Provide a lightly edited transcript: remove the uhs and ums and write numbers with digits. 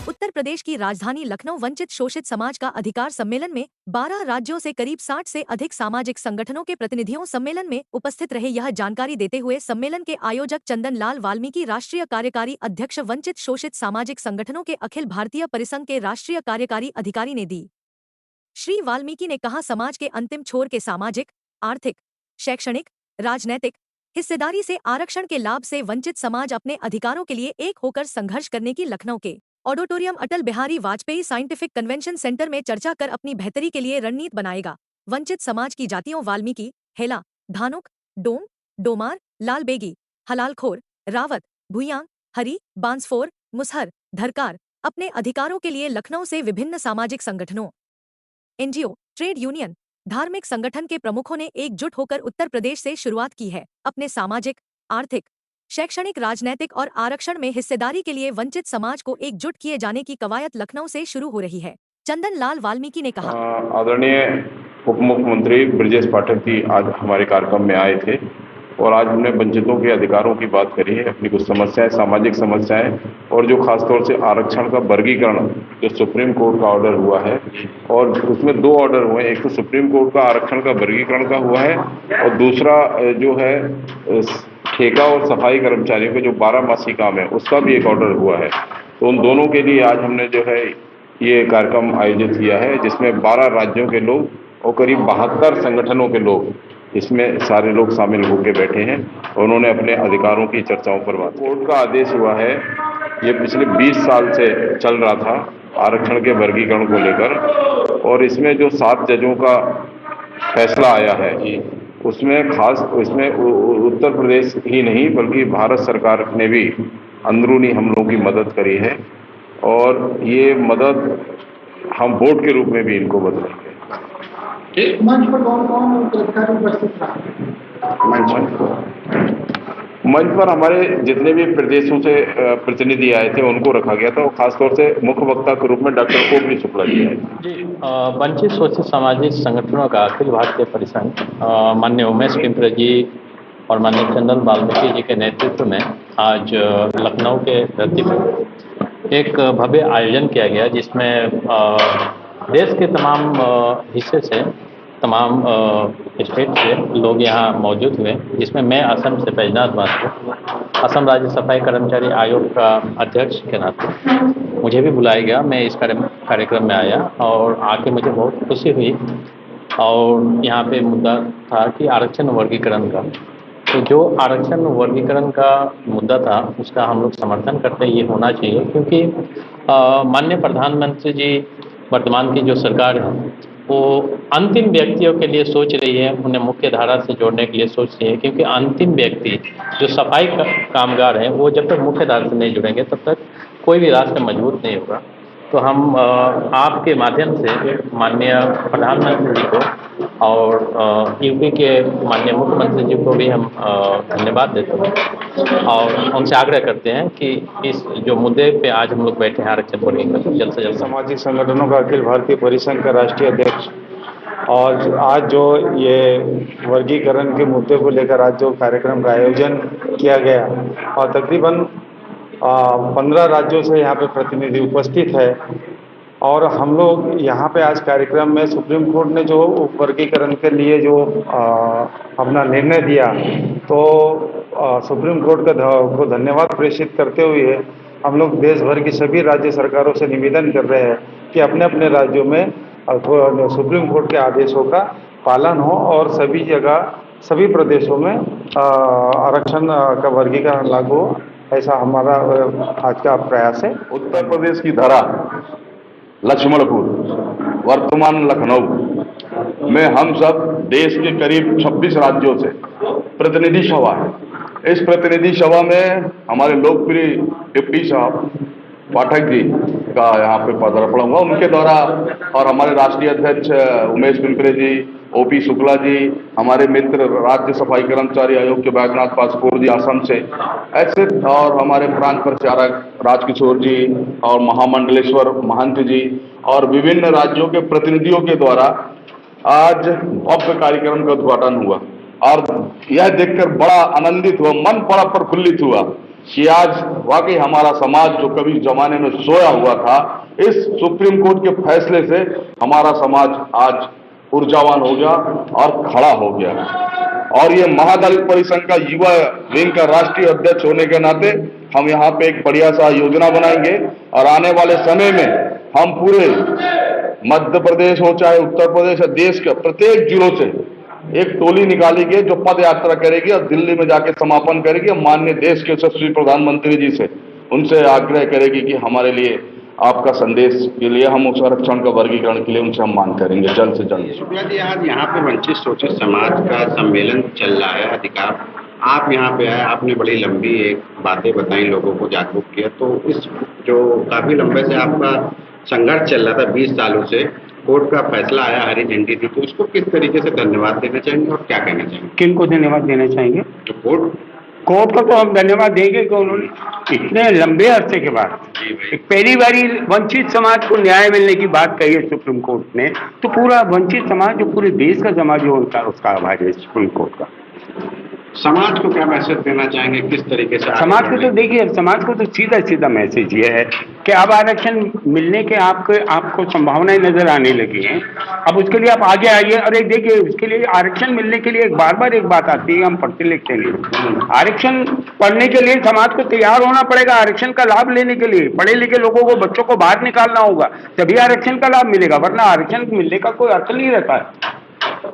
उत्तर प्रदेश की राजधानी लखनऊ वंचित शोषित समाज का अधिकार सम्मेलन में 12 राज्यों से करीब 60 से अधिक सामाजिक संगठनों के प्रतिनिधियों सम्मेलन में उपस्थित रहे। यह जानकारी देते हुए सम्मेलन के आयोजक चंदन लाल वाल्मीकि, राष्ट्रीय कार्यकारी अध्यक्ष वंचित शोषित सामाजिक संगठनों के अखिल भारतीय परिसंघ के राष्ट्रीय कार्यकारी अधिकारी ने दी। श्री वाल्मीकि ने कहा, समाज के अंतिम छोर के सामाजिक, आर्थिक, शैक्षणिक, राजनैतिक हिस्सेदारी से आरक्षण के लाभ से वंचित समाज अपने अधिकारों के लिए एक होकर संघर्ष करने की लखनऊ के auditorium Atal Bihari Vajpayee scientific convention centre में चर्चा कर अपनी बेहतरी के लिए रणनीति बनाएगा। वंचित समाज की जातियों वाल्मीकि, हेला, धानुक, डोम, डोमार, लालबेगी, हलालखोर, रावत, भुइयांग, हरी, बांसफोर, मुसहर, धरकार अपने अधिकारों के लिए लखनऊ से विभिन्न सामाजिक संगठनों, एनजीओ, ट्रेड यूनियन, धार्मिक संगठन के प्रमुखों ने एकजुट होकर उत्तर प्रदेश से शुरुआत की है। अपने सामाजिक, आर्थिक, शैक्षणिक, राजनैतिक और आरक्षण में हिस्सेदारी के लिए वंचित समाज को एकजुट किए जाने की कवायद लखनऊ से शुरू हो रही है। चंदन लाल वाल्मीकि ने कहा, आदरणीय उप मुख्यमंत्री ब्रजेश पाठक जी आज हमारे कार्यक्रम में आए थे और आज हमने वंचितों के अधिकारों की बात करी है, अपनी कुछ समस्याएं, सामाजिक समस्याएं और जो खासतौर से आरक्षण का वर्गीकरण जो सुप्रीम कोर्ट का ऑर्डर हुआ है और उसमें दो ऑर्डर हुए हैं। एक तो सुप्रीम कोर्ट का आरक्षण का वर्गीकरण का हुआ है और दूसरा जो है ठेका और सफाई कर्मचारियों के जो 12 मासी काम है उसका भी एक ऑर्डर हुआ है। तो उन दोनों के लिए आज हमने जो है ये कार्यक्रम आयोजित किया है, जिसमें 12 राज्यों के लोग और करीब 72 संगठनों के लोग, इसमें सारे लोग शामिल होकर बैठे हैं और उन्होंने अपने अधिकारों की चर्चाओं पर बात। कोर्ट का आदेश हुआ है, ये पिछले 20 साल से चल रहा था आरक्षण के वर्गीकरण को लेकर, और इसमें जो 7 जजों का फैसला आया है उसमें उत्तर प्रदेश ही नहीं बल्कि भारत सरकार ने भी अंदरूनी हम लोगों की मदद करी है और ये मदद हम वोट के रूप में भी इनको बदलेंगे। मंच पर कौन उपस्थित था? मंच पर हमारे जितने भी प्रदेशों से प्रतिनिधि आए थे उनको रखा गया था और खासतौर से मुख्य वक्ता के रूप में डॉक्टर कोपली शुक्ला जी आए जी। वंचित शोषित सामाजिक संगठनों का अखिल भारतीय परिसंघ माननीय उमेश पिंपरे जी और माननीय चंदन वाल्मीकि जी के नेतृत्व में आज लखनऊ के धरती पर एक भव्य आयोजन किया गया, जिसमें देश के तमाम हिस्से से, तमाम स्टेट से लोग यहाँ मौजूद हुए, जिसमें मैं असम से बैजनाथ बासु, असम राज्य सफाई कर्मचारी आयोग का अध्यक्ष के नाते मुझे भी बुलाया गया। मैं इस कार्यक्रम में आया और आके मुझे बहुत खुशी हुई। और यहाँ पे मुद्दा था कि आरक्षण वर्गीकरण का, तो जो आरक्षण वर्गीकरण का मुद्दा था उसका हम लोग समर्थन करते ये होना चाहिए, क्योंकि माननीय प्रधानमंत्री जी, वर्तमान की जो सरकार है वो अंतिम व्यक्तियों के लिए सोच रही है, उन्हें मुख्य धारा से जोड़ने के लिए सोच रही है, क्योंकि अंतिम व्यक्ति जो सफाई कामगार हैं वो जब तक मुख्य धारा से नहीं जुड़ेंगे तब तक कोई भी राष्ट्र मजबूत नहीं होगा। तो हम आपके माध्यम से माननीय प्रधानमंत्री जी को और यूपी के माननीय मुख्यमंत्री जी को भी हम धन्यवाद देते हैं और उनसे आग्रह करते हैं कि इस जो मुद्दे पे आज हम लोग बैठे हैं आरक्षण वर्गीकरण तो जल्द से जल्द। सामाजिक संगठनों का अखिल भारतीय परिसंघ का राष्ट्रीय अध्यक्ष, और आज जो ये वर्गीकरण के मुद्दे को लेकर आज जो कार्यक्रम का आयोजन किया गया और तकरीबन 15 राज्यों से यहाँ पे प्रतिनिधि उपस्थित है और हम लोग यहाँ पे आज कार्यक्रम में सुप्रीम कोर्ट ने जो वर्गीकरण के लिए जो अपना निर्णय दिया, तो सुप्रीम कोर्ट को धन्यवाद प्रेषित करते हुए हम लोग देश भर की सभी राज्य सरकारों से निवेदन कर रहे हैं कि अपने अपने राज्यों में सुप्रीम कोर्ट के आदेशों का पालन हो और सभी जगह, सभी प्रदेशों में आरक्षण का वर्गीकरण लागू हो, ऐसा हमारा आज का प्रयास है। उत्तर प्रदेश की धरा लक्ष्मणपुर, वर्तमान लखनऊ में हम सब देश के करीब 26 राज्यों से प्रतिनिधि सभा है। इस प्रतिनिधि सभा में हमारे लोकप्रिय डिप्टी साहब पाठक जी का यहाँ पे पदार्पण हुआ उनके द्वारा, और हमारे राष्ट्रीय अध्यक्ष उमेश पिंपरे जी, ओपी शुक्ला जी, हमारे मित्र राज्य सफाई कर्मचारी आयोग के बैजनाथ बासु जी असम से, ऐसे और हमारे प्रांत प्रचारक राजकिशोर जी और महामंडलेश्वर महंत जी और विभिन्न राज्यों के प्रतिनिधियों के द्वारा आज भव्य कार्यक्रम का उद्घाटन हुआ। और यह देखकर बड़ा आनंदित हुआ, मन बड़ा प्रफुल्लित हुआ कि आज वाकई हमारा समाज जो कभी जमाने में सोया हुआ था, इस सुप्रीम कोर्ट के फैसले से हमारा समाज आज ऊर्जावान हो गया और खड़ा हो गया। और ये महादलित परिसंघ का युवा विंग का राष्ट्रीय अध्यक्ष होने के नाते हम यहाँ पे एक बढ़िया सा योजना बनाएंगे और आने वाले समय में हम पूरे मध्य प्रदेश हो चाहे उत्तर प्रदेश या देश के प्रत्येक जिलों से एक टोली निकालेंगे जो पद यात्रा करेगी और दिल्ली में जाके समापन करेगी। माननीय देश के यशस्वी प्रधानमंत्री जी से उनसे आग्रह करेगी कि हमारे लिए आपका संदेश के लिए हम उस आरक्षण का वर्गीकरण के लिए उनसे हम मांग करेंगे जल्द से जल्द। शुक्ला जी, आज यहाँ पे वंचित शोषित समाज का सम्मेलन चल रहा है अधिकार, आप यहाँ पे आए, आपने बड़ी लंबी एक बातें बताई, लोगों को जागरूक किया, तो इस जो काफी लंबे से आपका संघर्ष चल रहा था 20 सालों से, कोर्ट का फैसला आया, हरी झंडी थी, तो इसको किस तरीके से धन्यवाद देना चाहेंगे और क्या कहना चाहेंगे? किनको धन्यवाद देना चाहेंगे? तो कोर्ट को तो हम धन्यवाद देंगे कि उन्होंने इतने लंबे अरसे के बाद एक पहली बारी वंचित समाज को न्याय मिलने की बात कही है सुप्रीम कोर्ट ने, तो पूरा वंचित समाज जो पूरे देश का समाज जो उसका आभार है सुप्रीम कोर्ट का। समाज को क्या मैसेज देना चाहेंगे, किस तरीके से? समाज को तो देखिए, समाज को तो सीधा सीधा मैसेज ये है कि अब आरक्षण मिलने के आपको संभावनाएं नजर आने लगी हैं। अब उसके लिए आप आगे आइए। और एक देखिए, उसके लिए आरक्षण मिलने के लिए बार बार एक बात आती है, हम पढ़ते लिखते नहीं। आरक्षण पढ़ने के लिए समाज को तैयार होना पड़ेगा। आरक्षण का लाभ लेने के लिए पढ़े लिखे लोगों को, बच्चों को बाहर निकालना होगा, तभी आरक्षण का लाभ मिलेगा, वरना आरक्षण मिलने का कोई अर्थ नहीं रहता है।